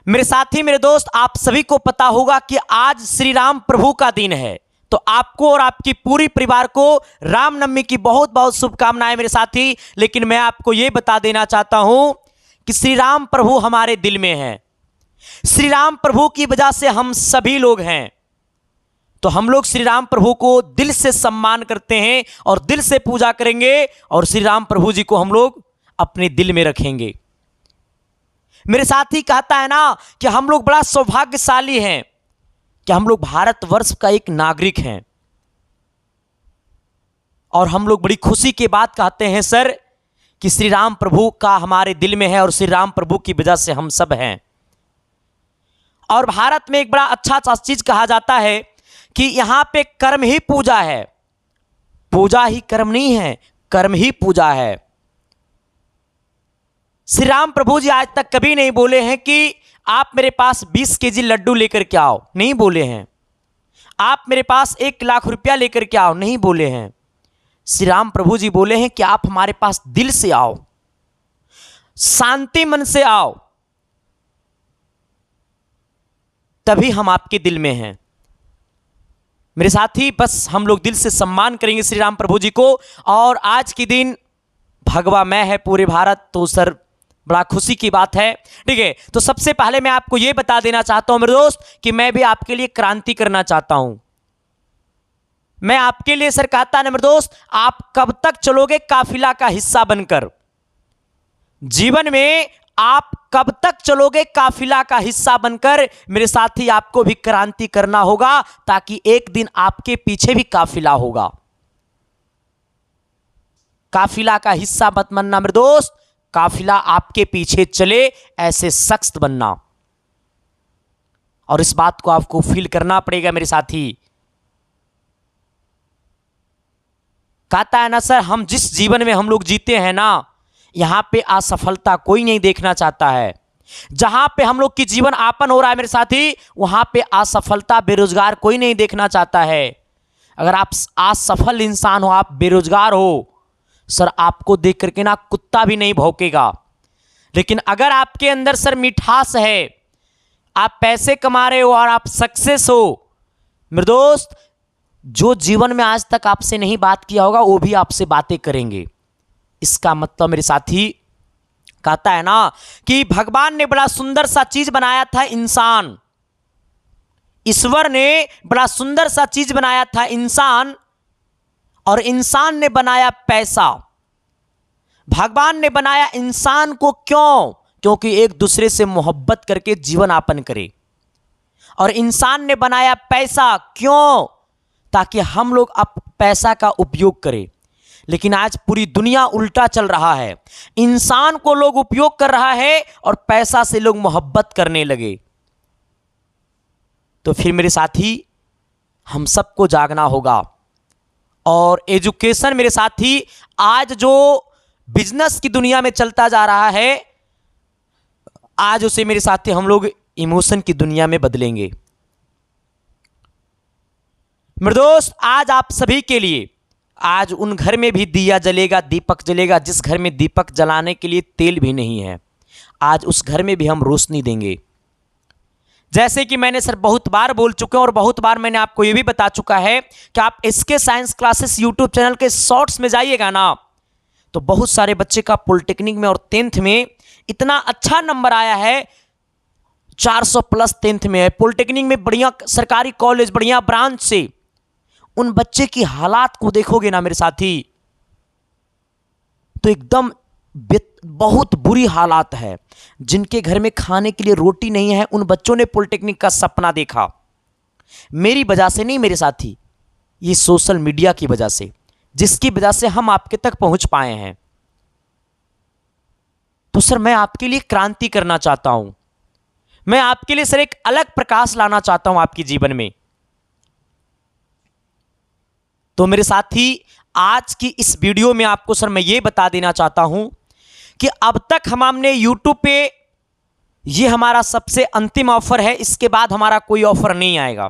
मेरे साथी, मेरे दोस्त, आप सभी को पता होगा कि आज श्री राम प्रभु का दिन है। तो आपको और आपकी पूरी परिवार को रामनवमी की बहुत बहुत शुभकामनाएं मेरे साथी। लेकिन मैं आपको यह बता देना चाहता हूं कि श्री राम प्रभु हमारे दिल में हैं। श्री राम प्रभु की वजह से हम सभी लोग हैं। तो हम लोग श्री राम प्रभु को दिल से सम्मान करते हैं और दिल से पूजा करेंगे और श्री राम प्रभु जी को हम लोग अपने दिल में रखेंगे। मेरे साथी कहता है ना कि हम लोग बड़ा सौभाग्यशाली हैं कि हम लोग भारतवर्ष का एक नागरिक हैं। और हम लोग बड़ी खुशी की बात कहते हैं सर कि श्री राम प्रभु का हमारे दिल में है और श्री राम प्रभु की वजह से हम सब हैं। और भारत में एक बड़ा अच्छा चीज कहा जाता है कि यहां पे कर्म ही पूजा है। पूजा ही कर्म नहीं है, कर्म ही पूजा है। श्री राम प्रभु जी आज तक कभी नहीं बोले हैं कि आप मेरे पास 20 केजी लड्डू लेकर के आओ, नहीं बोले हैं। आप मेरे पास 1 लाख रुपया लेकर के आओ, नहीं बोले हैं। श्री राम प्रभु जी बोले हैं कि आप हमारे पास दिल से आओ, शांति मन से आओ, तभी हम आपके दिल में हैं। मेरे साथी, बस हम लोग दिल से सम्मान करेंगे श्री राम प्रभु जी को। और आज के दिन भगवामय है पूरे भारत, तो सर बड़ा खुशी की बात है। ठीक है, तो सबसे पहले मैं आपको यह बता देना चाहता हूं मेरे दोस्त कि मैं भी आपके लिए क्रांति करना चाहता हूं। मैं आपके लिए सर कहता है ना मेरे दोस्त, आप कब तक चलोगे काफिला का हिस्सा बनकर? जीवन में आप कब तक चलोगे काफिला का हिस्सा बनकर? मेरे साथी, आपको भी क्रांति करना होगा ताकि एक दिन आपके पीछे भी काफिला होगा। काफिला का हिस्सा मत बनना मेरे दोस्त, काफिला आपके पीछे चले ऐसे शख्स बनना। और इस बात को आपको फील करना पड़ेगा मेरे साथी। कहता है ना सर, हम जिस जीवन में हम लोग जीते हैं ना, यहां पे असफलता कोई नहीं देखना चाहता है। जहां पे हम लोग की जीवन यापन हो रहा है मेरे साथी, वहां पे असफलता, बेरोजगार कोई नहीं देखना चाहता है। अगर आप असफल इंसान हो, आप बेरोजगार हो, सर आपको देख करके ना कुत्ता भी नहीं भौंकेगा। लेकिन अगर आपके अंदर सर मिठास है, आप पैसे कमा रहे हो और आप सक्सेस हो, मेरे दोस्त, जो जीवन में आज तक आपसे नहीं बात किया होगा वो भी आपसे बातें करेंगे। इसका मतलब मेरे साथी, कहता है ना कि भगवान ने बड़ा सुंदर सा चीज बनाया था इंसान। ईश्वर ने बड़ा सुंदर सा चीज बनाया था इंसान, और इंसान ने बनाया पैसा। भगवान ने बनाया इंसान को क्यों? क्योंकि एक दूसरे से मोहब्बत करके जीवन यापन करे। और इंसान ने बनाया पैसा क्यों? ताकि हम लोग अब पैसा का उपयोग करें। लेकिन आज पूरी दुनिया उल्टा चल रहा है। इंसान को लोग उपयोग कर रहा है और पैसा से लोग मोहब्बत करने लगे। तो फिर मेरे साथी, हम सबको जागना होगा। और एजुकेशन मेरे साथी, आज जो बिजनेस की दुनिया में चलता जा रहा है, आज उसे मेरे साथी हम लोग इमोशन की दुनिया में बदलेंगे। मेरे दोस्त, आज आप सभी के लिए, आज उन घर में भी दिया जलेगा, दीपक जलेगा जिस घर में दीपक जलाने के लिए तेल भी नहीं है। आज उस घर में भी हम रोशनी देंगे। जैसे कि मैंने सर बहुत बार बोल चुके हैं और बहुत बार मैंने आपको यह भी बता चुका है कि आप SK science classes YouTube channel के शॉर्ट्स में जाइएगा ना, तो बहुत सारे बच्चे का पॉलिटेक्निक में और 10th में इतना अच्छा नंबर आया है, 400+ 10th में है। पॉलिटेक्निक में बढ़िया सरकारी कॉलेज, बढ़िया ब्रांच से उन बच्चे की हालात को देखोगे ना मेरे साथी, तो एकदम बहुत बुरी हालात है। जिनके घर में खाने के लिए रोटी नहीं है, उन बच्चों ने पॉलिटेक्निक का सपना देखा। मेरी वजह से नहीं मेरे साथी, ये सोशल मीडिया की वजह से, जिसकी वजह से हम आपके तक पहुंच पाए हैं। तो सर मैं आपके लिए क्रांति करना चाहता हूं। मैं आपके लिए सर एक अलग प्रकाश लाना चाहता हूं आपके जीवन में। तो मेरे साथी, आज की इस वीडियो में आपको सर मैं ये बता देना चाहता हूं कि अब तक हमने YouTube पे, ये हमारा सबसे अंतिम ऑफर है, इसके बाद हमारा कोई ऑफर नहीं आएगा।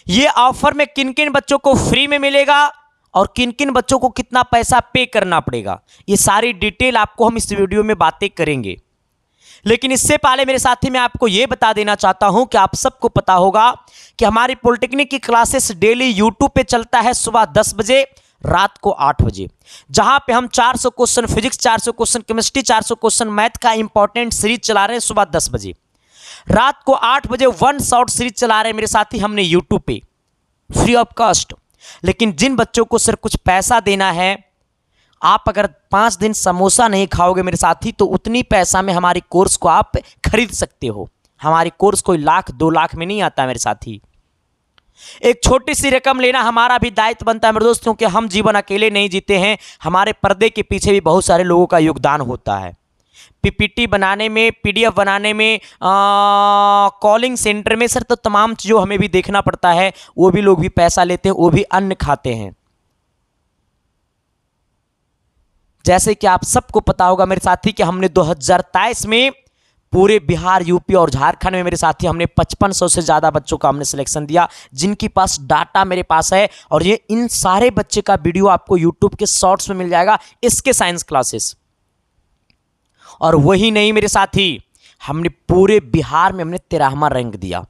ये ऑफर में किन किन बच्चों को फ्री में मिलेगा और किन किन बच्चों को कितना पैसा पे करना पड़ेगा, ये सारी डिटेल आपको हम इस वीडियो में बातें करेंगे। लेकिन इससे पहले मेरे साथी मैं आपको यह बता देना चाहता हूं कि आप सबको पता होगा कि हमारी पॉलिटेक्निक की क्लासेस डेली यूट्यूब पे चलता है सुबह 10 बजे, रात को 8 बजे, जहां पे हम 400 question physics, 400 question chemistry, 400 question math का इंपॉर्टेंट सीरीज चला रहे हैं सुबह 10 बजे। रात को 8 बजे वन शॉट सीरीज चला रहे हैं मेरे साथी हमने यूट्यूब पे फ्री ऑफ कॉस्ट। लेकिन जिन बच्चों को सिर्फ कुछ पैसा देना है, आप अगर 5 दिन समोसा नहीं खाओगे मेरे साथी तो उतनी पैसा में हमारी कोर्स को आप खरीद सकते हो। हमारी कोर्स कोई लाख 2 लाख में नहीं आता मेरे साथी। एक छोटी सी रकम लेना हमारा भी दायित्व बनता है मेरे दोस्त, क्योंकि हम जीवन अकेले नहीं जीते हैं, हमारे पर्दे के पीछे भी बहुत सारे लोगों का योगदान होता है। पीपीटी बनाने में, पीडीएफ बनाने में, कॉलिंग सेंटर में सर, तो तमाम चीज़ों हमें भी देखना पड़ता है। वो भी लोग भी पैसा लेते हैं, वो भी अन्न खाते हैं। जैसे कि आप सबको पता होगा मेरे साथी कि हमने 2023 में पूरे बिहार, यूपी और झारखंड में मेरे साथी हमने 5500 से ज़्यादा बच्चों का हमने सिलेक्शन दिया, जिनके पास डाटा मेरे पास है। और ये इन सारे बच्चे का वीडियो आपको यूट्यूब के शॉर्ट्स में मिल जाएगा, इसके साइंस क्लासेस। और वही नहीं मेरे साथी, हमने पूरे बिहार में हमने 13वां रैंक दिया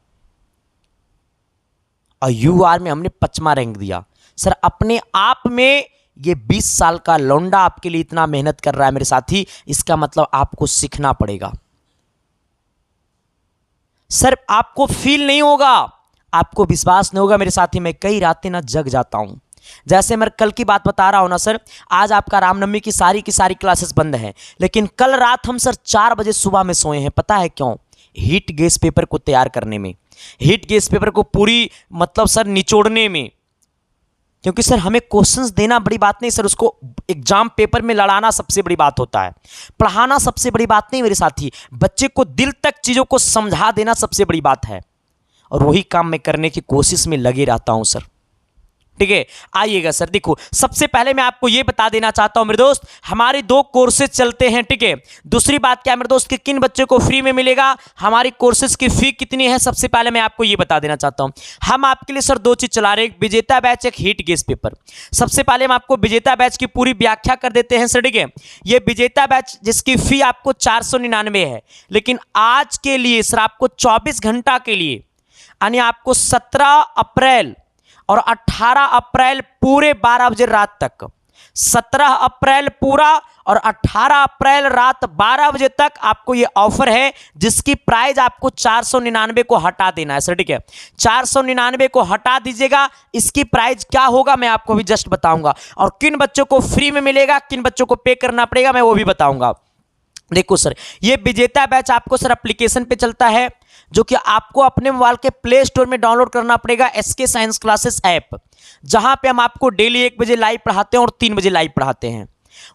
और यूआर में हमने 5वां रैंक दिया। सर अपने आप में ये 20 साल का लौंडा आपके लिए इतना मेहनत कर रहा है मेरे साथी, इसका मतलब आपको सीखना पड़ेगा। सर आपको फील नहीं होगा, आपको विश्वास नहीं होगा मेरे साथी, मैं कई रातें ना जग जाता हूं। जैसे मैं कल की बात बता रहा हूं ना सर, आज आपका रामनवमी की सारी क्लासेस बंद हैं, लेकिन कल रात हम सर 4 बजे सुबह में सोए हैं। पता है क्यों? हीट गैस पेपर को तैयार करने में, हीट गैस पेपर को पूरी मतलब सर निचोड़ने में। क्योंकि सर हमें क्वेश्चंस देना बड़ी बात नहीं सर, उसको एग्जाम पेपर में लड़ाना सबसे बड़ी बात होता है। पढ़ाना सबसे बड़ी बात नहीं मेरे साथी, बच्चे को दिल तक चीज़ों को समझा देना सबसे बड़ी बात है। और वही काम मैं करने की कोशिश में लगे रहता हूं सर। ठीक है, आइएगा सर। देखो, सबसे पहले मैं आपको यह बता देना चाहता हूं मेरे दोस्त, हमारे 2 कोर्सेज चलते हैं। ठीक है, दूसरी बात क्या है मेरे दोस्त कि किन बच्चों को फ्री में मिलेगा, हमारी कोर्सेज की फी कितनी है, सबसे पहले मैं आपको यह बता देना चाहता हूं। हम आपके लिए सर 2 चीज चला रहे हैं, एक विजेता बैच, एक हीट गैस पेपर। सबसे पहले हम आपको विजेता बैच की पूरी व्याख्या कर देते हैं सर। ठीक है, यह विजेता बैच जिसकी फी आपको 499 है, लेकिन आज के लिए सर आपको 24 घंटा के लिए, यानी आपको 17 अप्रैल और 18 अप्रैल पूरे 12 बजे रात तक, 17 अप्रैल पूरा और 18 अप्रैल रात 12 बजे तक आपको ये ऑफर है, जिसकी प्राइस आपको 499 को हटा देना है सर। ठीक है, 499 को हटा दीजिएगा, इसकी प्राइस क्या होगा मैं आपको भी जस्ट बताऊंगा। और किन बच्चों को फ्री में मिलेगा, किन बच्चों को पे करना पड़ेगा, मैं वो भी बताऊंगा। देखो सर, ये विजेता बैच आपको सर एप्लीकेशन पे चलता है, जो कि आपको अपने मोबाइल के प्ले स्टोर में डाउनलोड करना पड़ेगा, एसके साइंस क्लासेस ऐप, जहां पे हम आपको डेली 1 बजे लाइव पढ़ाते हैं और 3 बजे लाइव पढ़ाते हैं।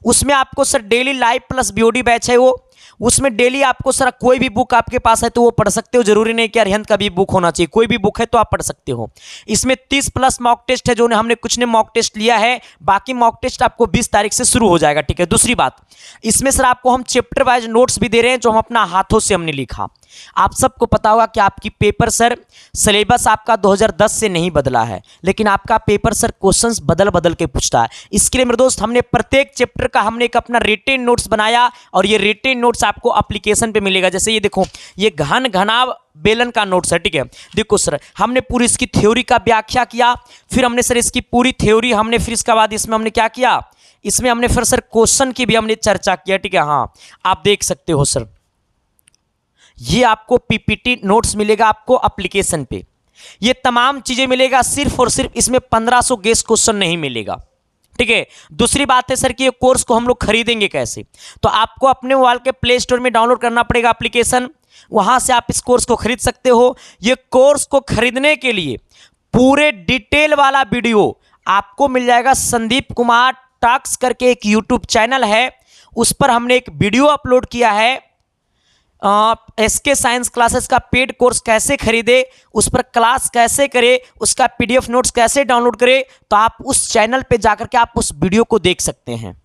उसमें आपको sir daily live plus BOD batch है वो, उसमें डेली आपको सर कोई भी बुक आपके पास है तो वो पढ़ सकते हो, जरूरी नहीं कि अरिहंत का भी बुक होना चाहिए, कोई भी बुक है तो आप पढ़ सकते हो। इसमें 30 प्लस मॉक टेस्ट है, जो हमने कुछ ने मॉक टेस्ट लिया है, बाकी मॉक टेस्ट आपको 20 तारीख से शुरू हो जाएगा। ठीक है, दूसरी बात, इसमें सर आपको हम चैप्टर वाइज नोट्स भी दे रहे हैं, जो हम अपना हाथों से हमने लिखा। आप सबको पता होगा कि आपकी पेपर सर सिलेबस आपका 2010 से नहीं बदला है, लेकिन आपका पेपर सर क्वेश्चंस बदल बदल के पूछता है। इसके लिए मेरे दोस्त हमने प्रत्येक चैप्टर का हमने एक अपना रिटेन नोट्स बनाया, और ये रिटेन नोट्स आपको एप्लीकेशन पे मिलेगा। जैसे ये देखो, ये घन घनाभ बेलन का नोट्स है। ठीक है, देखो सर हमने पूरी इसकी थ्योरी का व्याख्या किया, फिर हमने सर इसकी पूरी थ्योरी हमने, फिर इसके बाद इसमें हमने क्या किया, इसमें हमने फिर सर क्वेश्चन की भी हमने चर्चा किया। ठीक है, हाँ आप देख सकते हो सर, ये आपको पीपीटी नोट्स मिलेगा आपको एप्लीकेशन पे, ये तमाम चीजें मिलेगा, सिर्फ और सिर्फ इसमें 1500 गेस क्वेश्चन नहीं मिलेगा। ठीक है, दूसरी बात है सर कि ये कोर्स को हम लोग खरीदेंगे कैसे, तो आपको अपने मोबाइल के प्ले स्टोर में डाउनलोड करना पड़ेगा एप्लीकेशन, वहां से आप इस कोर्स को खरीद सकते हो। ये कोर्स को खरीदने के लिए पूरे डिटेल वाला वीडियो आपको मिल जाएगा। संदीप कुमार टॉक्स करके एक यूट्यूब चैनल है, उस पर हमने एक वीडियो अपलोड किया है, एसके साइंस क्लासेस का पेड कोर्स कैसे खरीदे, उस पर क्लास कैसे करे, उसका पीडीएफ नोट्स कैसे डाउनलोड करे, तो आप उस चैनल पे जाकर के आप उस वीडियो को देख सकते हैं।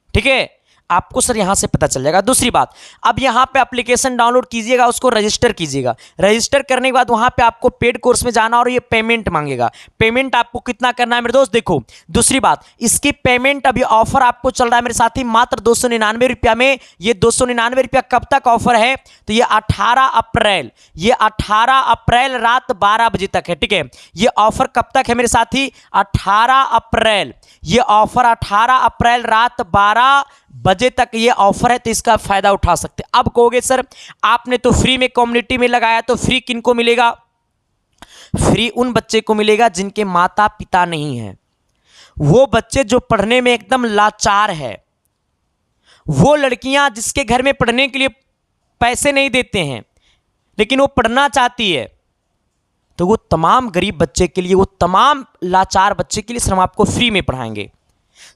ठीक है, आपको सर यहाँ से पता चल जाएगा। दूसरी बात, अब यहाँ पे एप्लीकेशन डाउनलोड कीजिएगा, उसको रजिस्टर कीजिएगा। रजिस्टर करने के बाद वहाँ पे आपको पेड कोर्स में जाना और ये पेमेंट मांगेगा। पेमेंट आपको कितना करना है मेरे दोस्त, देखो दूसरी बात, इसकी पेमेंट अभी ऑफर आपको चल रहा है मेरे साथी मात्र 299 रुपया में। ये 299 रुपया कब तक ऑफर है, तो ये 18 अप्रैल, ये 18 अप्रैल रात 12 बजे तक है। ठीक है, ये ऑफर कब तक है मेरे साथी, 18 अप्रैल, ये ऑफर 18 अप्रैल रात 12 बजे तक ये ऑफर है, तो इसका फायदा उठा सकते हैं। अब कहोगे सर आपने तो फ्री में कम्युनिटी में लगाया, तो फ्री किनको मिलेगा, फ्री उन बच्चे को मिलेगा जिनके माता पिता नहीं हैं, वो बच्चे जो पढ़ने में एकदम लाचार है, वो लड़कियां जिसके घर में पढ़ने के लिए पैसे नहीं देते हैं लेकिन वो पढ़ना चाहती है, तो वो तमाम गरीब बच्चे के लिए, वो तमाम लाचार बच्चे के लिए सर हम आपको फ्री में पढ़ाएंगे।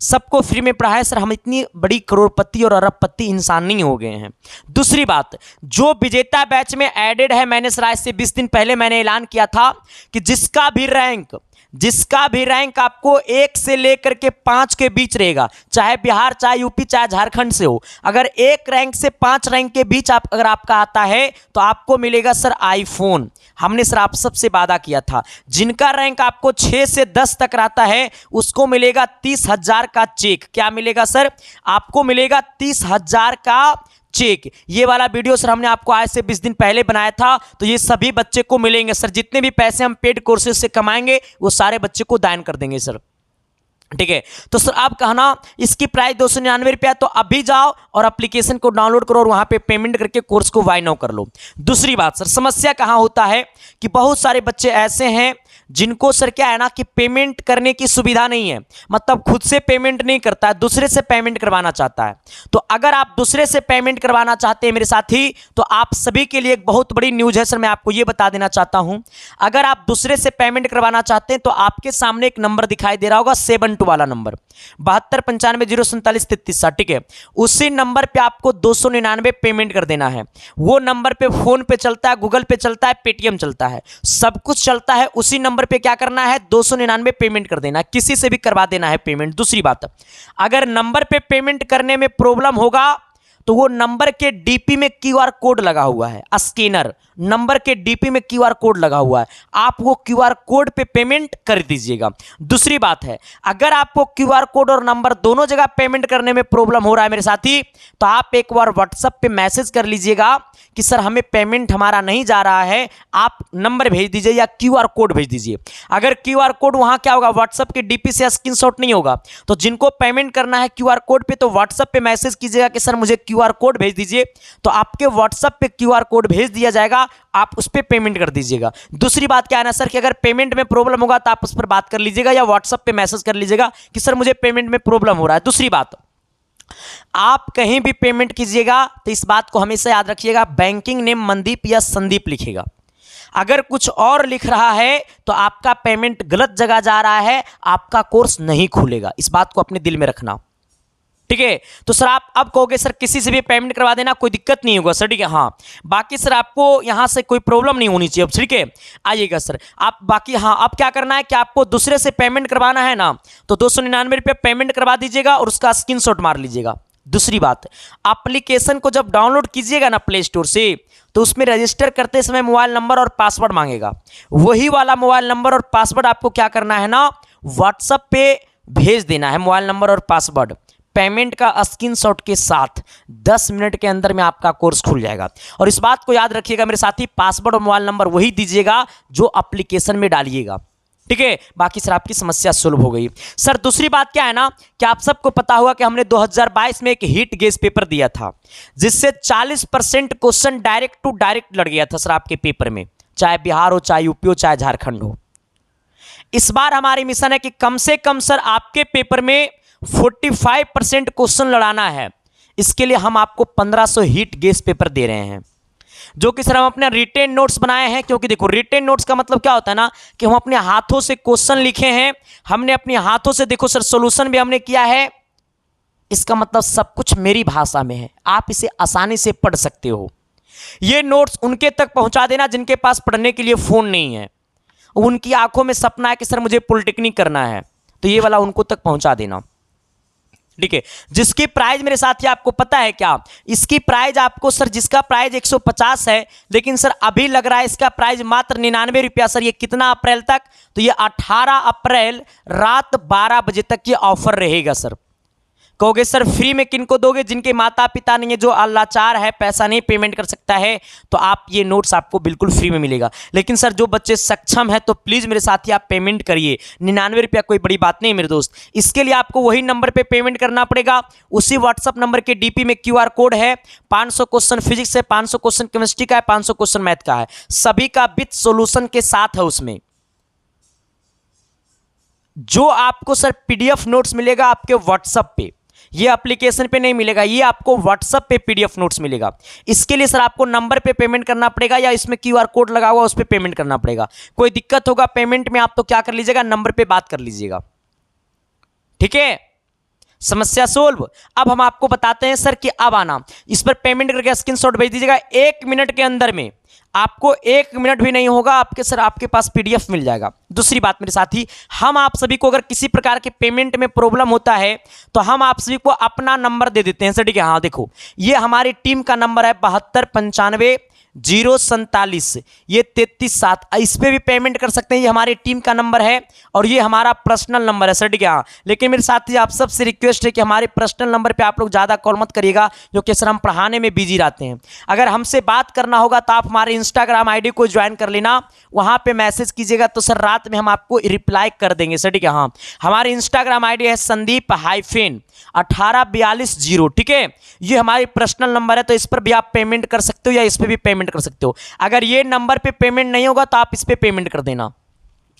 सबको फ्री में पढ़ाए सर, हम इतनी बड़ी करोड़पति और अरबपति इंसान नहीं हो गए हैं। दूसरी बात, जो विजेता बैच में एडेड है, मैंने सर आज से 20 दिन पहले मैंने ऐलान किया था कि जिसका भी रैंक आपको 1 से लेकर के 5 के बीच रहेगा, चाहे बिहार, चाहे यूपी, चाहे झारखंड से हो, अगर 1 रैंक से 5 रैंक के बीच अगर आपका आता है तो आपको मिलेगा सर आईफोन। हमने सर आप सबसे वादा किया था, जिनका रैंक आपको 6 से 10 तक रहता है उसको मिलेगा 30,000 का चेक। क्या मिलेगा सर, आपको मिलेगा 30,000 का चेक। ये वाला वीडियो सर हमने आपको आज से 20 दिन पहले बनाया था, तो ये सभी बच्चे को मिलेंगे सर। जितने भी पैसे हम पेड कोर्सेज से कमाएंगे वो सारे बच्चे को दान कर देंगे सर। ठीक है, तो सर आप कहना इसकी प्राइस 299 रुपया, तो अभी जाओ और एप्लीकेशन को डाउनलोड करो और वहां पे पेमेंट करके कोर्स को वाई नाउ कर लो। दूसरी बात सर, समस्या कहां होता है कि बहुत सारे बच्चे ऐसे हैं जिनको सर क्या है ना कि पेमेंट करने की सुविधा नहीं है, मतलब खुद से पेमेंट नहीं करता है, दूसरे से पेमेंट करवाना चाहता है। तो अगर आप दूसरे से पेमेंट करवाना चाहते हैं मेरे साथी, तो आप सभी के लिए एक बहुत बड़ी न्यूज है सर, मैं आपको ये बता देना चाहता हूं। अगर आप दूसरे से पेमेंट करवाना चाहते हैं तो आपके सामने एक नंबर दिखाई दे रहा होगा 72 वाला नंबर, 7295074333। ठीक है, उसी नंबर पे आपको 299 पेमेंट कर देना है। वो नंबर पे फोन पे चलता है, गूगल पे चलता है, पेटीएम चलता है, सब कुछ चलता है। उसी नंबर पे क्या करना है, 299 पेमेंट कर देना, किसी से भी करवा देना है पेमेंट। दूसरी बात, अगर नंबर पे पेमेंट करने में प्रॉब्लम होगा तो वो नंबर के डीपी में क्यूआर कोड लगा हुआ है, स्कैनर नंबर के डीपी में क्यूआर कोड लगा हुआ है, आप वो क्यूआर कोड पे पेमेंट कर दीजिएगा। दूसरी बात है, अगर आपको क्यूआर कोड और नंबर दोनों जगह पेमेंट करने में प्रॉब्लम हो रहा है मेरे साथी, तो आप एक बार व्हाट्सएप पे मैसेज कर लीजिएगा कि सर हमें पेमेंट हमारा नहीं जा रहा है, आप नंबर भेज दीजिए या क्यूआर कोड भेज दीजिए। अगर क्यूआर कोड वहां क्या होगा, व्हाट्सएप के डीपी से स्क्रीनशॉट नहीं होगा, तो जिनको पेमेंट करना है क्यूआर कोड पे, तो व्हाट्सएप पे मैसेज कीजिएगा कि सर मुझे क्यूआर कोड भेज दीजिए, तो आपके व्हाट्सएप पे क्यूआर कोड भेज दिया जाएगा, आप उस पर पेमेंट कर दीजिएगा। दूसरी बात क्या है ना सर कि अगर पेमेंट में प्रॉब्लम होगा तो आप उस पर बात कर लीजिएगा या व्हाट्सएप पे मैसेज कर लीजिएगा कि सर मुझे पेमेंट में प्रॉब्लम हो रहा है। दूसरी बात, आप कहीं भी पेमेंट कीजिएगा तो इस बात को हमेशा याद रखिएगा, बैंकिंग नेम मनदीप या संदीप लिखेगा। अगर कुछ और लिख रहा है तो आपका पेमेंट गलत जगह जा रहा है, आपका कोर्स नहीं खुलेगा। इस बात को अपने दिल में रखना, ठीक है। तो सर आप अब कहोगे सर किसी से भी पेमेंट करवा देना, कोई दिक्कत नहीं होगा सर, ठीक है। हाँ, बाकी सर आपको यहां से कोई प्रॉब्लम नहीं होनी चाहिए, ठीक है। आइएगा सर आप बाकी, हाँ अब क्या करना है कि आपको दूसरे से पेमेंट करवाना है ना, तो 299 रुपये पेमेंट करवा दीजिएगा और उसका स्क्रीनशॉट मार लीजिएगा। दूसरी बात, एप्लीकेशन को जब डाउनलोड कीजिएगा ना प्ले स्टोर से, तो उसमें रजिस्टर करते समय मोबाइल नंबर और पासवर्ड मांगेगा। वही वाला मोबाइल नंबर और पासवर्ड आपको क्या करना है ना, व्हाट्सएप पे भेज देना है, मोबाइल नंबर और पासवर्ड पेमेंट का स्क्रीनशॉट के साथ 10 मिनट के अंदर में आपका कोर्स खुल जाएगा। और इस बात को याद रखिएगा मेरे साथी, पासवर्ड और मोबाइल नंबर वही दीजिएगा जो एप्लीकेशन में डालिएगा, ठीक है। बाकी सर आपकी समस्या सुलभ हो गई। सर दूसरी बात क्या है ना कि आप सबको पता होगा कि हमने 2022 में एक हीट गेस पेपर दिया था, जिससे 40% क्वेश्चन डायरेक्ट टू डायरेक्ट लड़ गया था सर आपके पेपर में, चाहे बिहार हो, चाहे यूपी हो, चाहे झारखंड हो। इस बार हमारी मिशन है कि कम से कम सर आपके पेपर में 45% क्वेश्चन लड़ाना है। इसके लिए हम आपको 1500 हीट गेस पेपर दे रहे हैं, जो कि सर हम अपने रिटेन नोट्स बनाए हैं। क्योंकि देखो रिटेन नोट्स का मतलब क्या होता है ना कि हम अपने हाथों से क्वेश्चन लिखे हैं, हमने अपने हाथों से देखो सर सॉल्यूशन भी हमने किया है। इसका मतलब सब कुछ मेरी भाषा में है, आप इसे आसानी से पढ़ सकते हो। ये नोट्स उनके तक पहुंचा देना जिनके पास पढ़ने के लिए फोन नहीं है, उनकी आंखों में सपना है कि सर मुझे पॉलिटेक्निक करना है, तो ये वाला उनको तक पहुंचा देना। ठीक है, जिसकी प्राइस मेरे साथी आपको पता है क्या, इसकी प्राइस आपको सर, जिसका प्राइस 150 है, लेकिन सर अभी लग रहा है इसका प्राइस मात्र 99 रुपया। सर ये कितना अप्रैल तक, तो ये 18 अप्रैल रात 12 बजे तक ये ऑफर रहेगा। सर कहोगे सर फ्री में किनको दोगे, जिनके माता पिता नहीं है, जो लाचार है, पैसा नहीं पेमेंट कर सकता है, तो आप ये नोट्स आपको बिल्कुल फ्री में मिलेगा। लेकिन सर जो बच्चे सक्षम है तो प्लीज़ मेरे साथी आप पेमेंट करिए। 99 रुपया कोई बड़ी बात नहीं मेरे दोस्त। इसके लिए आपको वही नंबर पे पेमेंट करना पड़ेगा, उसी व्हाट्सअप नंबर के डीपी में QR कोड है। 500 क्वेश्चन फिजिक्स है, 500 क्वेश्चन केमिस्ट्री का है, 500 क्वेश्चन मैथ का है, सभी का विथ सोल्यूशन के साथ है। उसमें जो आपको सर PDF नोट्स मिलेगा आपके व्हाट्सएप पे, ये एप्लीकेशन पे नहीं मिलेगा, ये आपको व्हाट्सएप पे PDF नोट्स मिलेगा। इसके लिए सर आपको नंबर पे पेमेंट करना पड़ेगा या इसमें QR कोड लगा हुआ उस पर पेमेंट करना पड़ेगा। कोई दिक्कत होगा पेमेंट में आप तो क्या कर लीजिएगा, नंबर पे बात कर लीजिएगा। ठीक है, समस्या सोल्व। अब हम आपको बताते हैं सर कि अब आना, इस पर पेमेंट करके स्क्रीनशॉट भेज दीजिएगा। 1 मिनट के अंदर में, आपको 1 मिनट भी नहीं होगा, आपके पास PDF मिल जाएगा। दूसरी बात मेरे साथी, हम आप सभी को अगर किसी प्रकार के पेमेंट में प्रॉब्लम होता है तो हम आप सभी को अपना नंबर दे देते हैं सर। ठीक है, हाँ देखो, ये हमारी टीम का नंबर है 7295 047, ये 33 7। इस पर भी पेमेंट कर सकते हैं, ये हमारी टीम का नंबर है और ये हमारा पर्सनल नंबर है सर। ठीक है, हाँ, लेकिन मेरे साथी आप सबसे रिक्वेस्ट है कि हमारे पर्सनल नंबर पे आप लोग ज़्यादा कॉल मत करिएगा, क्योंकि सर हम पढ़ाने में बिजी रहते हैं। अगर हमसे बात करना होगा तो आप हमारे Instagram ID को ज्वाइन कर लेना, वहाँ पे मैसेज कीजिएगा तो सर रात में हम आपको रिप्लाई कर देंगे सर। ठीक है, हाँ, हमारी Instagram ID है संदीप-18420। ठीक है, ये हमारी पर्सनल नंबर है, तो इस पर भी आप पेमेंट कर सकते हो या इस पर भी पेमेंट कर सकते हो। अगर ये नंबर पे पेमेंट नहीं होगा तो आप इस पे पेमेंट कर देना।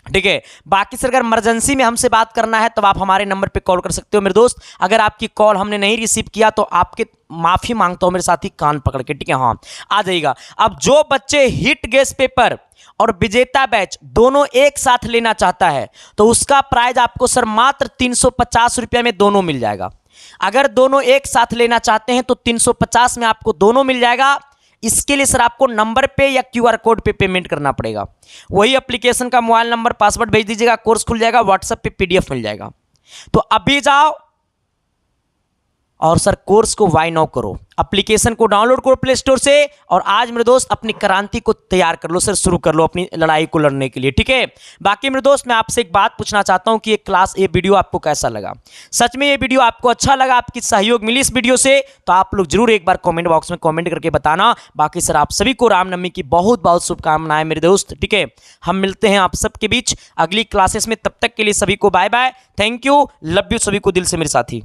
ठीक है, बाकी सर अगर इमरजेंसी में हमसे बात करना है तो आप हमारे नंबर पे कॉल कर सकते हो मेरे दोस्त। अगर आपकी कॉल हमने नहीं रिसीव किया तो आपके माफी मांगता हूं मेरे साथी, कान पकड़ के। ठीक है, हाँ, आ जाइएगा। अब जो बच्चे हिट गेस पेपर और विजेता बैच दोनों एक साथ लेना चाहता है तो उसका प्राइस आपको सर मात्र 350 रुपये में दोनों मिल जाएगा। अगर दोनों एक साथ लेना चाहते हैं तो 350 में आपको दोनों मिल जाएगा। इसके लिए सर आपको नंबर पे या QR कोड पे पेमेंट करना पड़ेगा। वही एप्लीकेशन का मोबाइल नंबर पासवर्ड भेज दीजिएगा, कोर्स खुल जाएगा, व्हाट्सएप पे PDF मिल जाएगा। तो अभी जाओ और सर कोर्स को वाई नाउ करो, एप्लीकेशन को डाउनलोड करो प्ले स्टोर से और आज मेरे दोस्त अपनी क्रांति को तैयार कर लो सर, शुरू कर लो अपनी लड़ाई को लड़ने के लिए। ठीक है, बाकी मेरे दोस्त मैं आपसे एक बात पूछना चाहता हूं कि ये वीडियो आपको कैसा लगा। सच में ये वीडियो आपको अच्छा लगा, आपकी सहयोग मिली इस वीडियो से, तो आप लोग जरूर एक बार कॉमेंट बॉक्स में कॉमेंट करके बताना। बाकी सर आप सभी को रामनवमी की बहुत बहुत शुभकामनाएं मेरे दोस्त। ठीक है, हम मिलते हैं आप सबके बीच अगली क्लासेस में, तब तक के लिए सभी को bye bye, thank you, love you सभी को दिल से मेरे साथी।